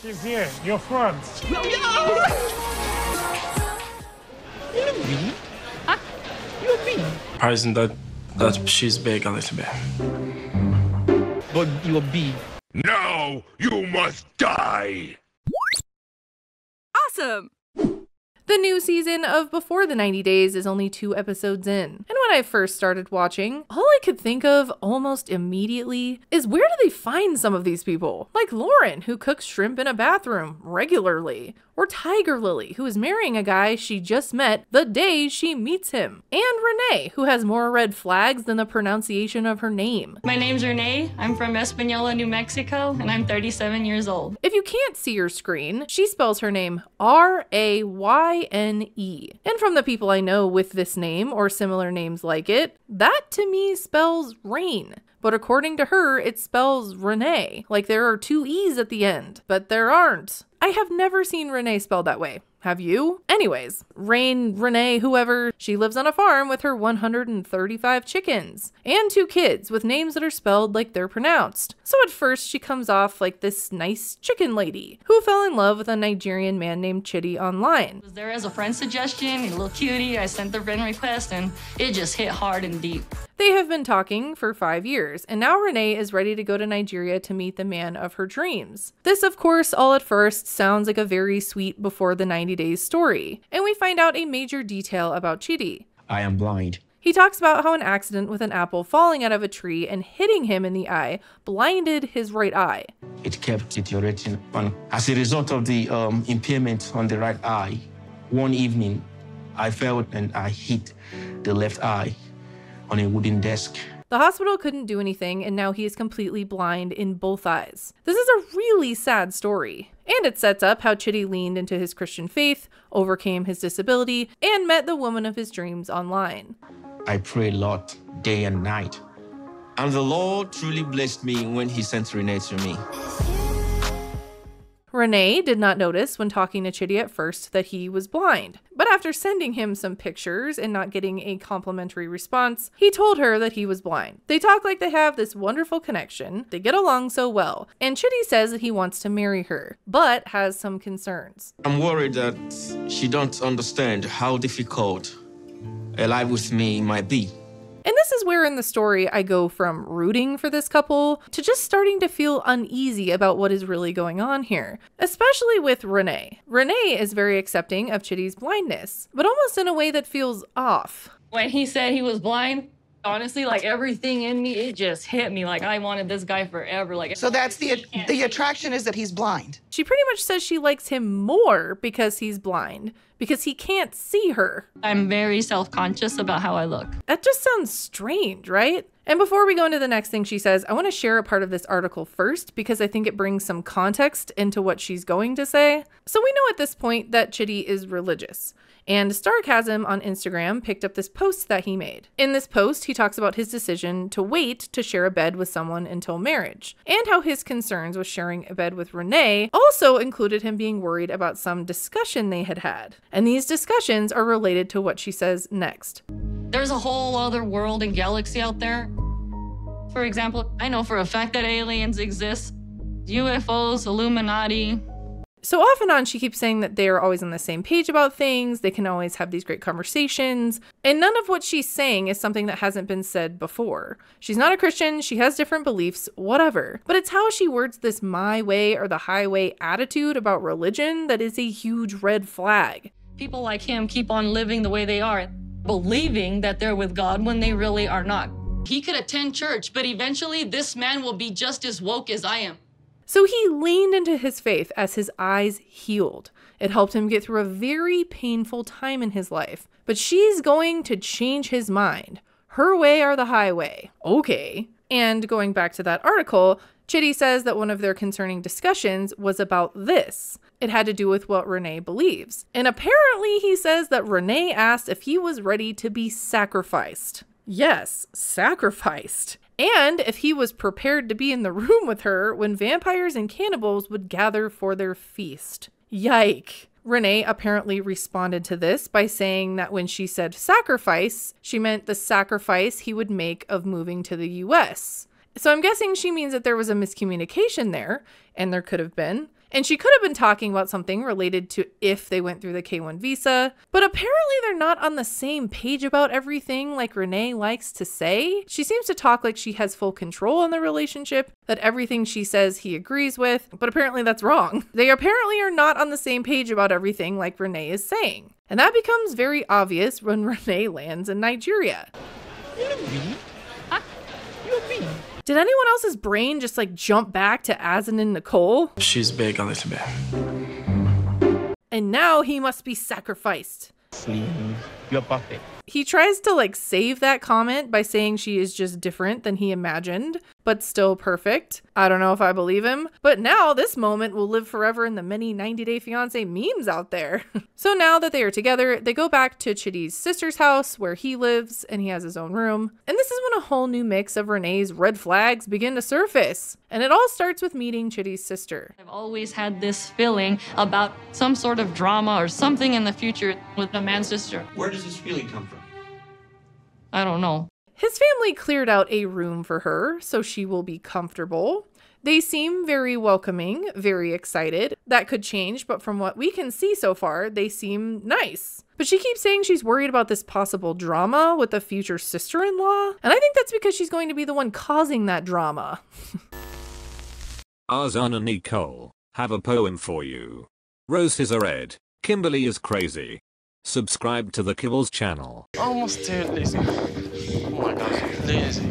She's here, your front. No! You're me? Huh? You're me? Surprising that she's big a little bit. But you're B. Now you must die! Awesome! The new season of Before the 90 Days is only 2 episodes in. And when I first started watching, all I could think of almost immediately is where do they find some of these people? Like Lauren, who cooks shrimp in a bathroom regularly. Or Tiger Lily, who is marrying a guy she just met the day she meets him. And Renee, who has more red flags than the pronunciation of her name. My name's Renee. I'm from Espanola, New Mexico, and I'm 37 years old. If you can't see your screen, she spells her name R-A-Y-N-E. And from the people I know with this name or similar names like it, that to me spells Rayne. But according to her, it spells Renee, like there are 2 E's at the end, but there aren't. I have never seen Renee spelled that way. Have you? Anyways, Rayne, Renee, whoever, she lives on a farm with her 135 chickens and 2 kids with names that are spelled like they're pronounced. So at first she comes off like this nice chicken lady who fell in love with a Nigerian man named Chidi online. Was there as a friend suggestion, a little cutie, I sent the friend request and it just hit hard and deep. They have been talking for 5 years, and now Renee is ready to go to Nigeria to meet the man of her dreams. This, of course, all at first sounds like a very sweet Before the 90 Days story, and we find out a major detail about Chidi. I am blind. He talks about how an accident with an apple falling out of a tree and hitting him in the eye blinded his right eye. It kept deteriorating, and as a result of the impairment on the right eye, one evening I fell and I hit the left eye on a wooden desk. The hospital couldn't do anything, and now he is completely blind in both eyes. This is a really sad story. And it sets up how Chidi leaned into his Christian faith, overcame his disability, and met the woman of his dreams online. I pray a lot, day and night. And the Lord truly blessed me when he sent Renee to me. Renee did not notice when talking to Chidi at first that he was blind, but after sending him some pictures and not getting a complimentary response, he told her that he was blind. They talk like they have this wonderful connection, they get along so well, and Chidi says that he wants to marry her, but has some concerns. I'm worried that she don't understand how difficult a life with me might be. And this is where in the story I go from rooting for this couple to just starting to feel uneasy about what is really going on here, especially with Renee. Renee is very accepting of Chidi's blindness, but almost in a way that feels off. When he said he was blind, honestly, like everything in me, it just hit me. Like I wanted this guy forever. Like so that's the attraction is that he's blind. She pretty much says she likes him more because he's blind, because he can't see her. I'm very self-conscious about how I look. That just sounds strange, right? And before we go into the next thing she says, I want to share a part of this article first because I think it brings some context into what she's going to say. So we know at this point that Chidi is religious. And Starchasm on Instagram picked up this post that he made. In this post, he talks about his decision to wait to share a bed with someone until marriage, and how his concerns with sharing a bed with Renee also included him being worried about some discussion they had had. And these discussions are related to what she says next. There's a whole other world and galaxy out there. For example, I know for a fact that aliens exist, UFOs, Illuminati. So off and on, she keeps saying that they are always on the same page about things, they can always have these great conversations, and none of what she's saying is something that hasn't been said before. She's not a Christian, she has different beliefs, whatever. But it's how she words this my way or the highway attitude about religion that is a huge red flag. People like him keep on living the way they are, believing that they're with God when they really are not. He could attend church, but eventually this man will be just as woke as I am. So he leaned into his faith as his eyes healed. It helped him get through a very painful time in his life. But she's going to change his mind. Her way or the highway. Okay. And going back to that article, Chidi says that one of their concerning discussions was about this. It had to do with what Renee believes. And apparently he says that Renee asked if he was ready to be sacrificed. Yes, sacrificed. And if he was prepared to be in the room with her when vampires and cannibals would gather for their feast. Yike. Renee apparently responded to this by saying that when she said sacrifice, she meant the sacrifice he would make of moving to the US. So I'm guessing she means that there was a miscommunication there, and there could have been, And she could have been talking about something related to if they went through the K1 visa, but apparently they're not on the same page about everything like Renee likes to say. She seems to talk like she has full control in the relationship, that everything she says he agrees with, but apparently that's wrong. They apparently are not on the same page about everything like Renee is saying. And that becomes very obvious when Renee lands in Nigeria. Did anyone else's brain just like jump back to Azan and Nicole? She's big a little bit. And now he must be sacrificed. You're perfect. He tries to like save that comment by saying she is just different than he imagined, but still perfect. I don't know if I believe him, but now this moment will live forever in the many 90-Day Fiancé memes out there. So now that they are together, they go back to Chidi's sister's house where he lives and he has his own room. And this is when a whole new mix of Renee's red flags begin to surface. And it all starts with meeting Chidi's sister. I've always had this feeling about some sort of drama or something in the future with the man's sister. Where does this feeling come from? I don't know. His family cleared out a room for her, so she will be comfortable. They seem very welcoming, very excited. That could change, but from what we can see so far, they seem nice. But she keeps saying she's worried about this possible drama with the future sister-in-law, and I think that's because she's going to be the one causing that drama. Azan and Nicole have a poem for you. Roses are red, Kimberly is crazy. Subscribe to the kiblz channel. Almost too lazy. Oh my gosh, lazy.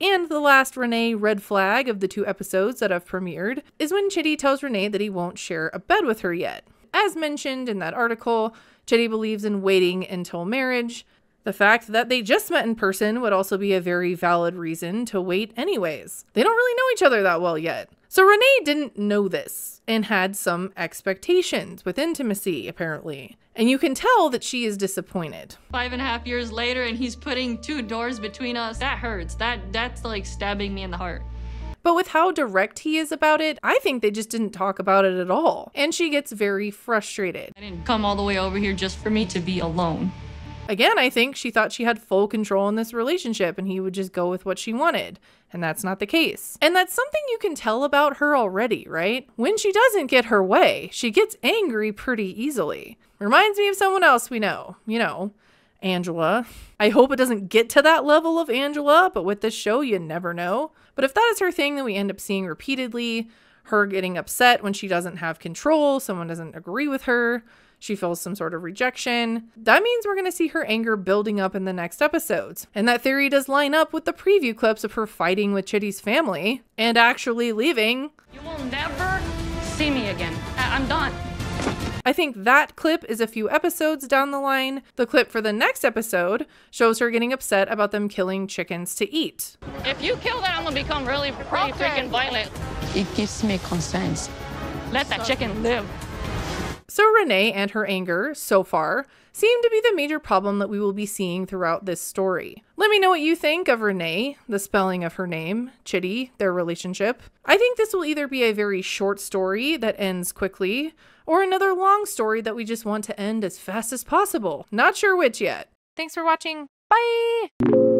And the last Renee red flag of the 2 episodes that have premiered is when Chidi tells Renee that he won't share a bed with her yet. As mentioned in that article, Chidi believes in waiting until marriage. The fact that they just met in person would also be a very valid reason to wait anyways. They don't really know each other that well yet. So Renee didn't know this and had some expectations with intimacy, apparently. And you can tell that she is disappointed. 5.5 years later and he's putting 2 doors between us. That hurts. That's like stabbing me in the heart. But with how direct he is about it, I think they just didn't talk about it at all. And she gets very frustrated. I didn't come all the way over here just for me to be alone. Again, I think she thought she had full control in this relationship and he would just go with what she wanted. And that's not the case. And that's something you can tell about her already, right? When she doesn't get her way, she gets angry pretty easily. Reminds me of someone else we know, you know, Angela. I hope it doesn't get to that level of Angela, but with this show, you never know. But if that is her thing that we end up seeing repeatedly, her getting upset when she doesn't have control, someone doesn't agree with her, she feels some sort of rejection, that means we're going to see her anger building up in the next episodes. And that theory does line up with the preview clips of her fighting with Chidi's family and actually leaving. You will never see me again. I'm done. I think that clip is a few episodes down the line. The clip for the next episode shows her getting upset about them killing chickens to eat. If you kill that, I'm gonna become really pretty freaking violent. It gives me concerns. Let that chicken live. So Renee and her anger, so far, seem to be the major problem that we will be seeing throughout this story. Let me know what you think of Renee, the spelling of her name, Chidi, their relationship. I think this will either be a very short story that ends quickly, or another long story that we just want to end as fast as possible. Not sure which yet. Thanks for watching. Bye!